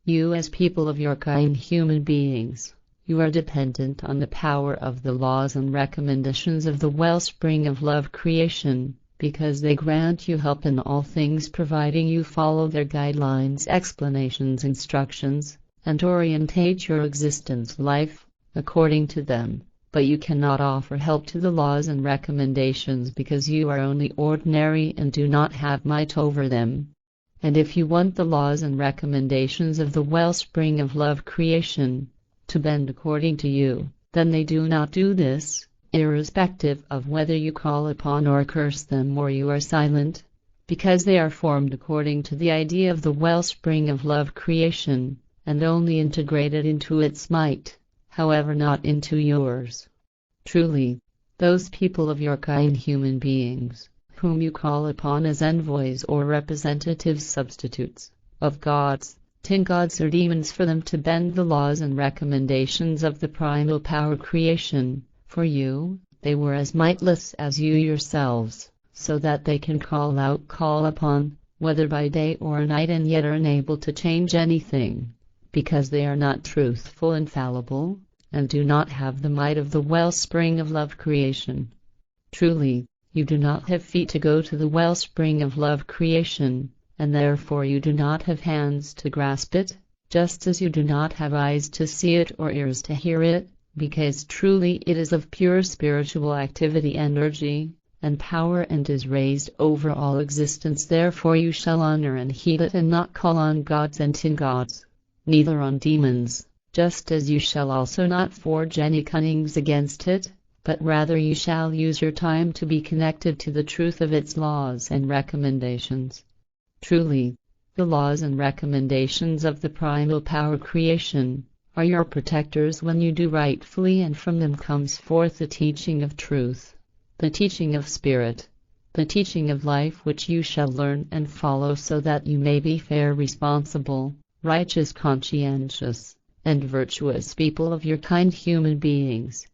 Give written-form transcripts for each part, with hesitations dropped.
You as people of your kind human beings, you are dependent on the power of the laws and recommendations of the wellspring of love creation, because they grant you help in all things providing you follow their guidelines, explanations, instructions, and orientate your existence life according to them. But you cannot offer help to the laws and recommendations because you are only ordinary and do not have might over them. And if you want the laws and recommendations of the wellspring of love creation to bend according to you, then they do not do this, irrespective of whether you call upon or curse them or you are silent, because they are formed according to the idea of the wellspring of love creation, and only integrated into its might, however not into yours. Truly, those people of your kind human beings, whom you call upon as envoys or representative substitutes of gods, tin gods or demons for them to bend the laws and recommendations of the primal power creation, for you, they were as mightless as you yourselves, so that they can call upon, whether by day or night, and yet are unable to change anything, because they are not truthful and fallible, and do not have the might of the wellspring of love creation. Truly, you do not have feet to go to the wellspring of love creation, and therefore you do not have hands to grasp it, just as you do not have eyes to see it or ears to hear it, because truly it is of pure spiritual activity, energy, and power, and is raised over all existence. Therefore you shall honor and heed it, and not call on gods and tin gods, neither on demons, just as you shall also not forge any cunnings against it, but rather you shall use your time to be connected to the truth of its laws and recommendations. Truly, the laws and recommendations of the primal power creation are your protectors when you do rightfully, and from them comes forth the teaching of truth, the teaching of spirit, the teaching of life, which you shall learn and follow, so that you may be fair, responsible, righteous, conscientious, and virtuous people of your kind human beings.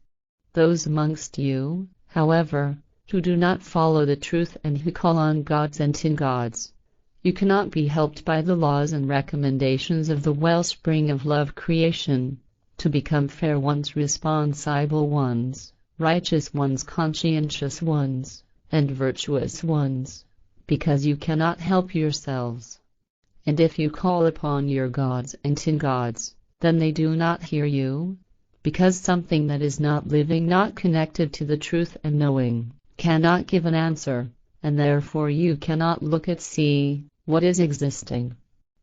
Those amongst you, however, who do not follow the truth and who call on gods and tin gods, you cannot be helped by the laws and recommendations of the wellspring of love creation to become fair ones, responsible ones, righteous ones, conscientious ones, and virtuous ones, because you cannot help yourselves. And if you call upon your gods and tin gods, then they do not hear you, because something that is not living, not connected to the truth and knowing, cannot give an answer, and therefore you cannot look at, see what is existing.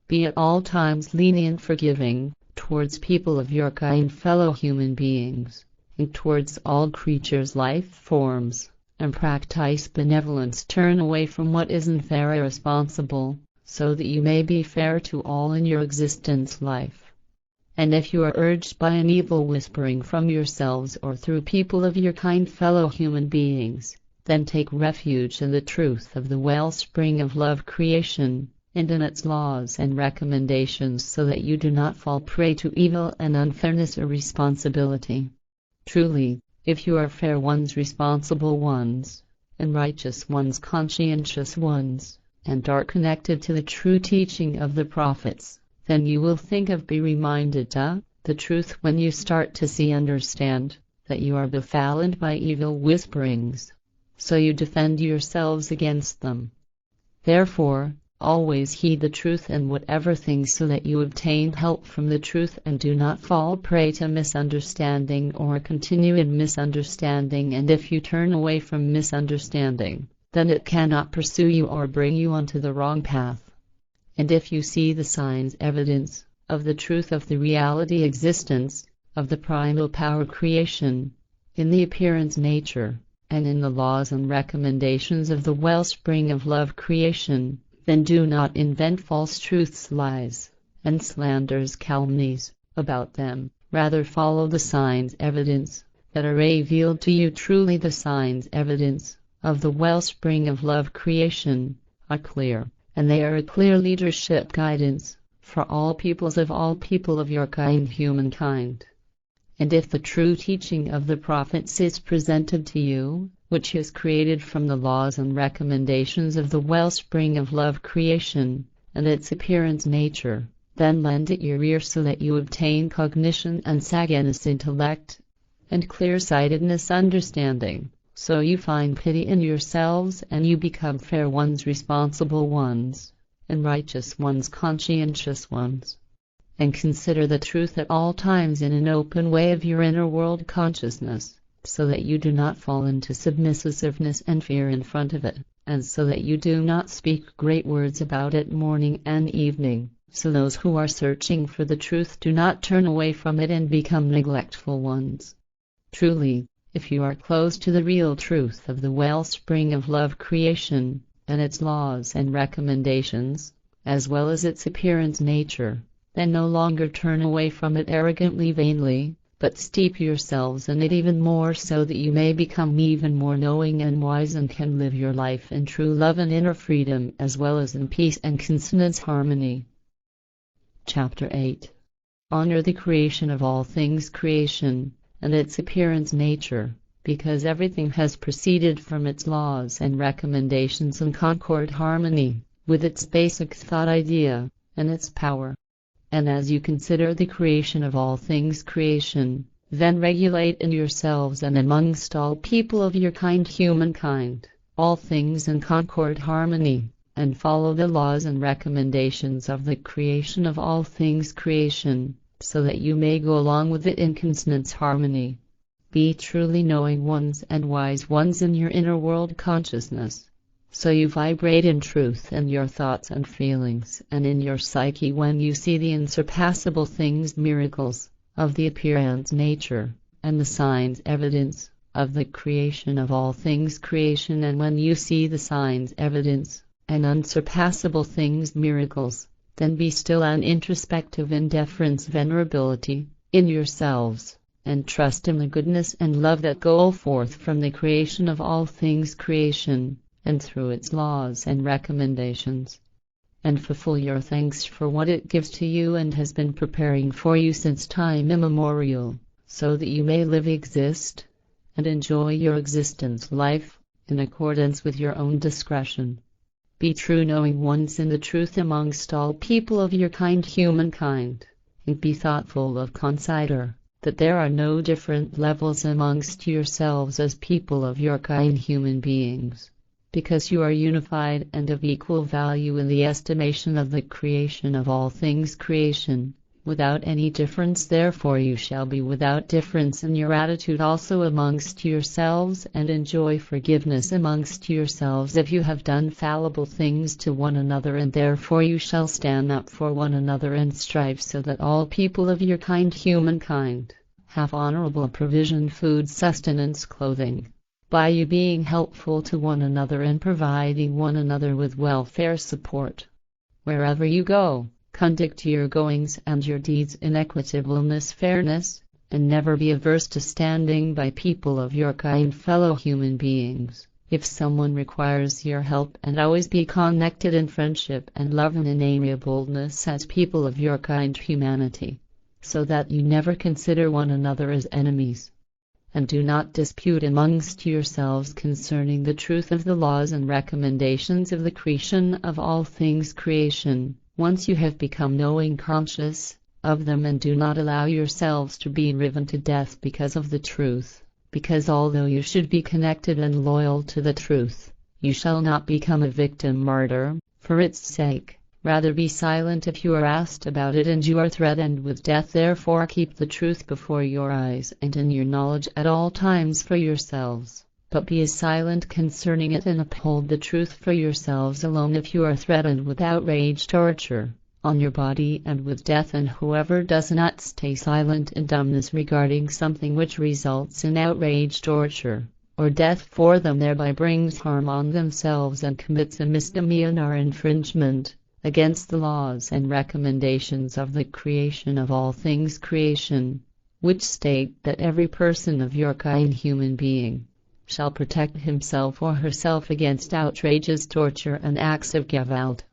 Be at all times lenient, forgiving, towards people of your kind, fellow human beings, and towards all creatures, life forms, and practice benevolence. Turn away from what is unfair, irresponsible, so that you may be fair to all in your existence life. And if you are urged by an evil whispering from yourselves or through people of your kind, fellow human beings, then take refuge in the truth of the wellspring of love creation, and in its laws and recommendations, so that you do not fall prey to evil and unfairness or responsibility. Truly, if you are fair ones, responsible ones, and righteous ones, conscientious ones, and are connected to the true teaching of the prophets, then you will be reminded of the truth when you start to see, understand, that you are befouled by evil whisperings, so you defend yourselves against them. Therefore, always heed the truth in whatever things, so that you obtain help from the truth and do not fall prey to misunderstanding or continue in misunderstanding. And if you turn away from misunderstanding, then it cannot pursue you or bring you onto the wrong path. And if you see the signs, evidence, of the truth of the reality existence, of the primal power creation, in the appearance nature, and in the laws and recommendations of the wellspring of love creation, then do not invent false truths, lies, and slanders, calumnies, about them. Rather follow the signs, evidence, that are revealed to you. Truly the signs, evidence, of the wellspring of love creation, are clear, and they are a clear leadership guidance, for all peoples of all people of your kind humankind. And if the true teaching of the prophets is presented to you, which is created from the laws and recommendations of the wellspring of love creation, and its appearance nature, Then lend it your ear so that you obtain cognition and sagacity intellect, and clear-sightedness understanding, so you find pity in yourselves and you become fair ones, responsible ones, and righteous ones, conscientious ones. And consider the truth at all times in an open way of your inner world consciousness, so that you do not fall into submissiveness and fear in front of it, and so that you do not speak great words about it morning and evening, so those who are searching for the truth do not turn away from it and become neglectful ones. Truly, if you are close to the real truth of the wellspring of love creation, and its laws and recommendations, as well as its appearance nature, then no longer turn away from it arrogantly, vainly, but steep yourselves in it even more so that you may become even more knowing and wise and can live your life in true love and inner freedom as well as in peace and consonance harmony. Chapter 8. Honor the creation of all things creation, and its appearance nature, because everything has proceeded from its laws and recommendations in concord harmony, with its basic thought idea, and its power. And as you consider the creation of all things creation, then regulate in yourselves and amongst all people of your kind, humankind, all things in concord harmony, and follow the laws and recommendations of the creation of all things creation, so that you may go along with it in consonance harmony. Be truly knowing ones and wise ones in your inner world consciousness, so you vibrate in truth in your thoughts and feelings and in your psyche when you see the unsurpassable things, miracles, of the appearance nature, and the signs evidence, of the creation of all things creation, and when you see the signs evidence, and unsurpassable things, miracles, then be still and introspective in deference, venerability, in yourselves, and trust in the goodness and love that go forth from the creation of all things creation, and through its laws and recommendations. And fulfill your thanks for what it gives to you and has been preparing for you since time immemorial, so that you may live, exist, and enjoy your existence life, in accordance with your own discretion. Be true knowing ones in the truth amongst all people of your kind, humankind, and be thoughtful of consider that there are no different levels amongst yourselves as people of your kind, human beings, because you are unified and of equal value in the estimation of the creation of all things creation, without any difference. Therefore you shall be without difference in your attitude also amongst yourselves, and enjoy forgiveness amongst yourselves if you have done fallible things to one another, and therefore you shall stand up for one another and strive so that all people of your kind, humankind, have honorable provision, food, sustenance, clothing, by you being helpful to one another and providing one another with welfare support. Wherever you go, conduct your goings and your deeds in equitableness, fairness, and never be averse to standing by people of your kind, fellow human beings, if someone requires your help, and always be connected in friendship and love and in amiableness as people of your kind humanity, so that you never consider one another as enemies. And do not dispute amongst yourselves concerning the truth of the laws and recommendations of the creation of all things creation, once you have become knowing, conscious of them, and do not allow yourselves to be driven to death because of the truth, because although you should be connected and loyal to the truth, you shall not become a victim martyr for its sake. Rather be silent if you are asked about it and you are threatened with death. Therefore keep the truth before your eyes and in your knowledge at all times for yourselves, but be silent concerning it, and uphold the truth for yourselves alone if you are threatened with outrage, torture, on your body and with death. And whoever does not stay silent in dumbness regarding something which results in outrage, torture, or death for them, thereby brings harm on themselves and commits a misdemeanor or infringement against the laws and recommendations of the creation of all things creation, which state that every person of your kind, human being, shall protect himself or herself against outrages, torture, and acts of gewalt.